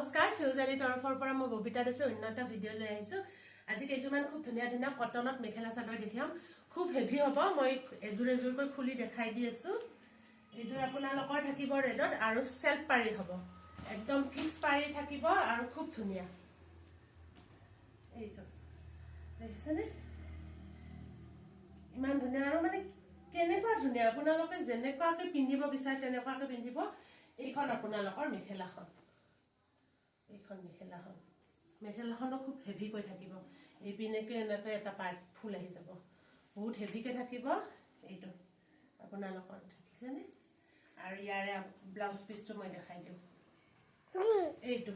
নমস্কাৰ ফিউজালি তৰফৰ পৰা মই ববিতা দিছো অন্য এটা ভিডিঅ' লৈ আহিছো আজি কিছুমান খুব ধুনীয়া ধুনীয়া কটনত মেখেলা চাদৰ দেখাম খুব হেভি হ'ব মই এজোৰ এজোৰকৈ খুলি দেখাই দি আছো এজোৰ আপোনালোকৰ থাকিব ৰেডত আৰু সেলফ পাৰি হ'ব একদম ফিক্স পাৰি থাকিব আৰু খুব ধুনীয়া এইটো দেখিছেনে ইমান ধুনীয়া আৰু মানে কেনেকুৱা ধুনীয়া আপোনালোকে যেনেকুৱাকৈ পিন্ধিব বিচাৰে তেনেকুৱাকৈ পিন্ধিব এইখন আপোনালোকৰ মেখেলাখন এইখন মেখেলাখনো খুব হেভি কৈ থাকিব এই পিনেকে এনেকৈ এটা পাৰ্ট ফুল আহি যাব বহুত হেভিকে থাকিব এইটো আপোনালোকৰ দেখিছেনে আৰু ইয়াৰে ব্লাউজ পিসটো মই দেখাই দিম এইটো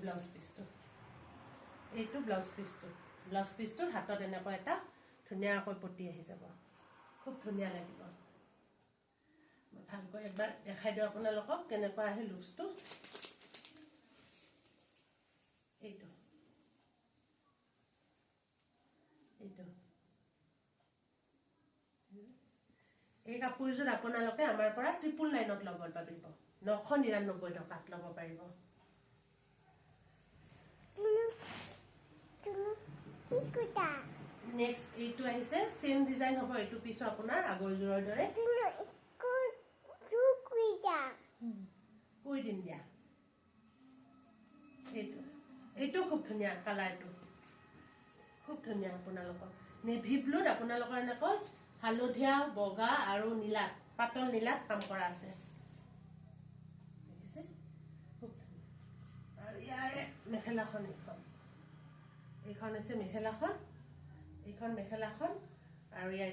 ব্লাউজ পিসটোৰ হাতত এনেকৈ এটা ধুনীয়াকৈ পটি আহি যাব খুব ধুনীয়া লাগিব মই ভালকৈ একবাৰ দেখাই দিওঁ আপোনালোকক কেনেকুৱা আহে লুকসটো এইটো এই কাপোৰযোৰ আপোনালোকে আমাৰ পৰা 999ত ল'ব পাৰিব 999 টকাত ল'ব পাৰিব নেক্সট এইটো আহিছে সেম ডিজাইন হ'ব এইটো পিছো আপোনাৰ আগৰ জোৰৰ দৰে কৈ দিম দিয়া এইটো খুব ধুনীয়া কালাৰটো খুব ধুনীয়া আপোনালোকৰ নেভি ব্লুত আপোনালোকৰ এনেকৈ হালধীয়া বগা আৰু নীলা পাতল নীলাত কাম কৰা আছে দেখিছে খুব ধুনীয়া আৰু ইয়াৰে মেখেলাখন এইখন আছে মেখেলাখন এইখন মেখেলাখন আৰু ইয়াৰ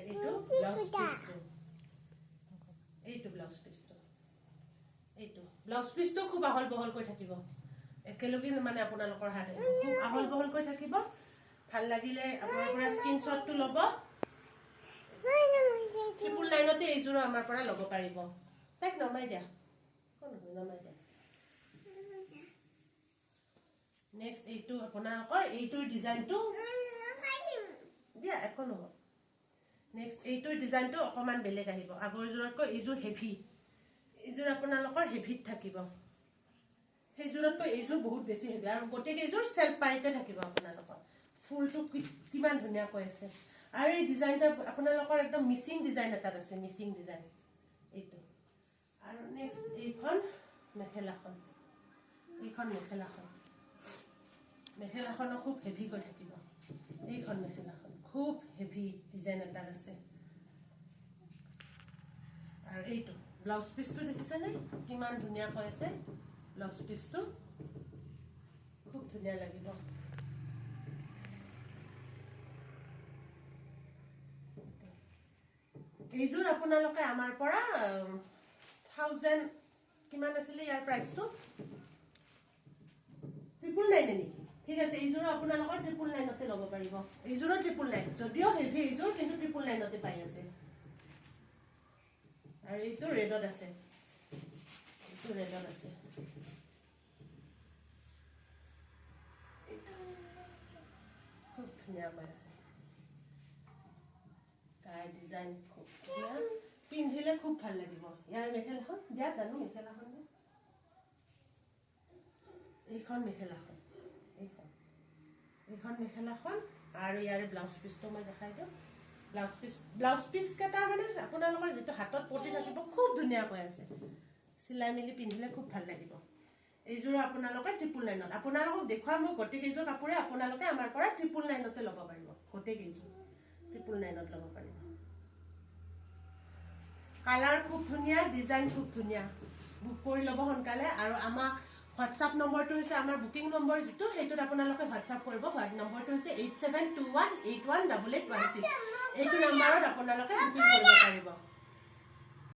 এইটো ব্লাউজ পিসটো খুব আহল বহলকৈ থাকিব একেলগে মানে আপোনালোকৰ হাত খুব আহল বহলকৈ থাকিব ভাল লাগিলে আপোনাৰ পৰা স্ক্ৰিনশ্বটটো ল'ব 999তে এইযোৰ আমাৰ পৰা ল'ব পাৰিব তাইক নমাই দিয়া নেক্সট এইটো আপোনালোকৰ এইটোৰ ডিজাইনটো দিয়া একো নহয় নেক্সট এইটোৰ ডিজাইনটো অকমান বেলেগ আহিব আগৰ জোৰতকৈ এইযোৰ হেভি এইযোৰ আপোনালোকৰ হেভিত থাকিব সেইযোৰতকৈ এইযোৰ বহুত বেছি হেভি আৰু গোটেই কেইযোৰ সেলফ পাৰিতে থাকিব আপোনালোকৰ ফুলটো কিমান ধুনীয়াকৈ আছে আৰু এই ডিজাইনটা আপোনালোকৰ একদম মিচিং ডিজাইন এটা আছে মিচিং ডিজাইন এইটো আৰু নেক্সট এইখন মেখেলাখনো খুব হেভি কৈ থাকিব এইখন মেখেলাখন খুব হেভি ডিজাইন এটা আছে আৰু এইটো ব্লাউজ পিসটো দেখিছেনে কিমান ধুনীয়াকৈ আছে ব্লাউজ পিসটো খুব ধুনীয়া লাগিব এইযোৰ আপোনালোকে আমাৰ পৰা 1000 কিমান আছিল ইয়াৰ প্ৰাইসটো 999 নেকি ঠিক আছে এইযোৰ আপোনালোকৰ 999তে ল'ব পাৰিব এইযোৰৰ 999 যদিও হেভি এইযোৰ কিন্তু 999তে পাই আছে আৰু এইটো ৰেডত আছে খুব ধুনীয়া পাইছে তাই ডিজাইন খুব ধুনীয়া পিন্ধিলে খুব ভাল লাগিব ইয়াৰ মেখেলাখন দিয়া জানো মেখেলাখন এইখন মেখেলাখন আৰু ইয়াৰ ব্লাউজ পিসটো মই দেখাই দিওঁ ব্লাউজ পিস কেটা মানে আপোনালোকৰ যেটো হাতত পটি থাকিব খুব ধুনীয়াকৈ আছে সিলাই মিলি পিন্ধিলে খুব ভাল লাগিব এইযোৰ আপোনালোকে 999ত আপোনালোকক দেখুৱা মই গোটেই কেইযোৰ কাপোৰে আপোনালোকে আমাৰ পৰা 999তে ল'ব পাৰিব গোটেই কেইযোৰ 999ত ল'ব পাৰিব কালাৰ খুব ধুনীয়া ডিজাইন খুব ধুনীয়া বুক কৰি ল'ব সোনকালে আৰু আমাক WhatsApp নম্বৰটো হৈছে আমাৰ বুকিং নম্বৰ যেটো হেইটোত আপোনালোকে WhatsApp কৰিব নম্বৰটো হৈছে 8721818816 এইটো নম্বৰত আপোনালোকে বুকিং কৰিব পাৰিব